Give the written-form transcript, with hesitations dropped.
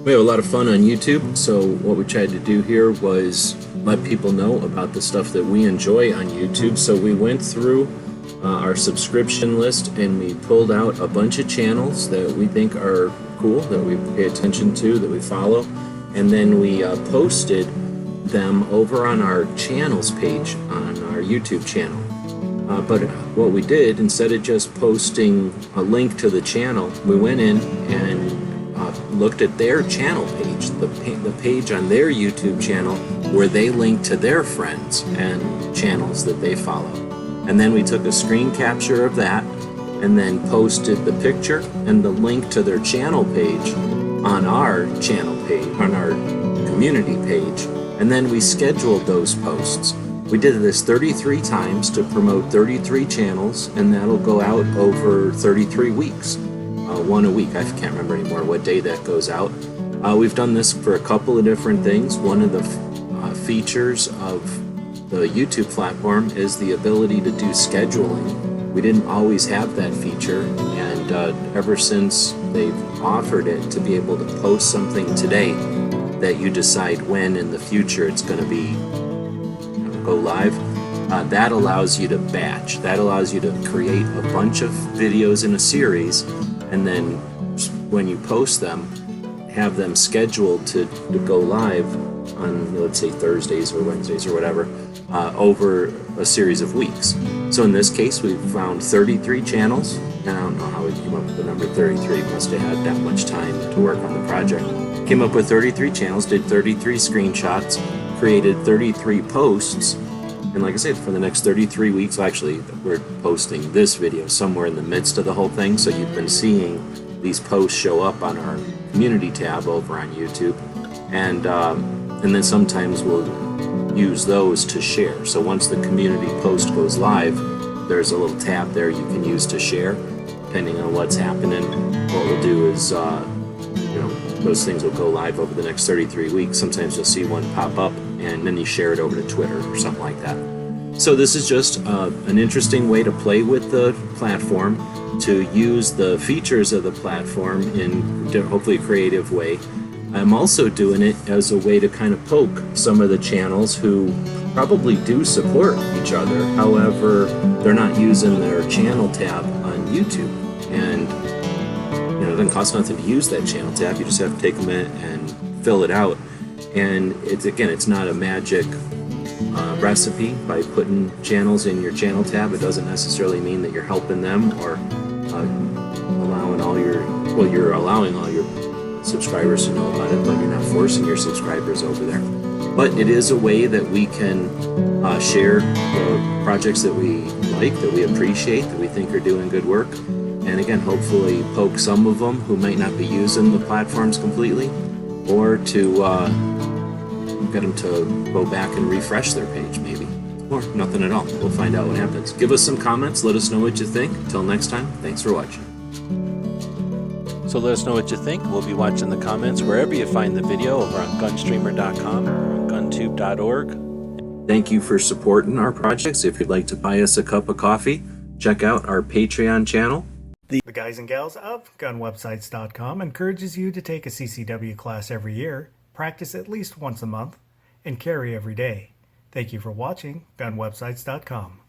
We have a lot of fun on YouTube, so what we tried to do here was let people know about the stuff that we enjoy on YouTube. So we went through our subscription list and we pulled out a bunch of channels that we think are cool, that we pay attention to, that we follow, and then we posted them over on our channels page on our YouTube channel. But what we did, instead of just posting a link to the channel, we went in and looked at their channel page, the page on their YouTube channel where they link to their friends and channels that they follow. And then we took a screen capture of that and then posted the picture and the link to their channel page on our channel page, on our community page, and then we scheduled those posts. We did this 33 times to promote 33 channels, and that'll go out over 33 weeks. One a week. I can't remember anymore what day that goes out. We've done this for a couple of different things. One of the features of the YouTube platform is the ability to do scheduling. We didn't always have that feature, and ever since they've offered it to be able to post something today that you decide when in the future it's going to be go live, that allows you to batch. That allows you to create a bunch of videos in a series, and then when you post them, have them scheduled to go live on, let's say, Thursdays or Wednesdays or whatever, over a series of weeks. So in this case, we found 33 channels, and I don't know how we came up with the number 33. Must have had that much time to work on the project. Came up with 33 channels, did 33 screenshots, created 33 posts, and like I said, for the next 33 weeks, actually, we're posting this video somewhere in the midst of the whole thing, so you've been seeing these posts show up on our community tab over on YouTube, and then sometimes we'll use those to share. So once the community post goes live, there's a little tab there you can use to share, depending on what's happening. What we'll do is, those things will go live over the next 33 weeks. Sometimes you'll see one pop up, and then you share it over to Twitter or something like that. So this is just an interesting way to play with the platform, to use the features of the platform in hopefully a creative way. I'm also doing it as a way to kind of poke some of the channels who probably do support each other. However, they're not using their channel tab on YouTube. And it doesn't cost nothing to use that channel tab. You just have to take a minute and fill it out. And it's not a magic recipe by putting channels in your channel tab. It doesn't necessarily mean that you're helping them or you're allowing all your subscribers to know about it, but you're not forcing your subscribers over there. But it is a way that we can share the projects that we like, that we appreciate, that we think are doing good work. And again, hopefully poke some of them who might not be using the platforms completely, or to get them to go back and refresh their page maybe, or nothing at all. We'll find out what happens. Give us some comments. Let us know what you think. Until next time, thanks for watching. So let us know what you think. We'll be watching the comments wherever you find the video, over on gunstreamer.com or on guntube.org. Thank you for supporting our projects. If you'd like to buy us a cup of coffee, check out our Patreon channel. The guys and gals of gunwebsites.com encourages you to take a CCW class every year, practice at least once a month, and carry every day. Thank you for watching gunwebsites.com.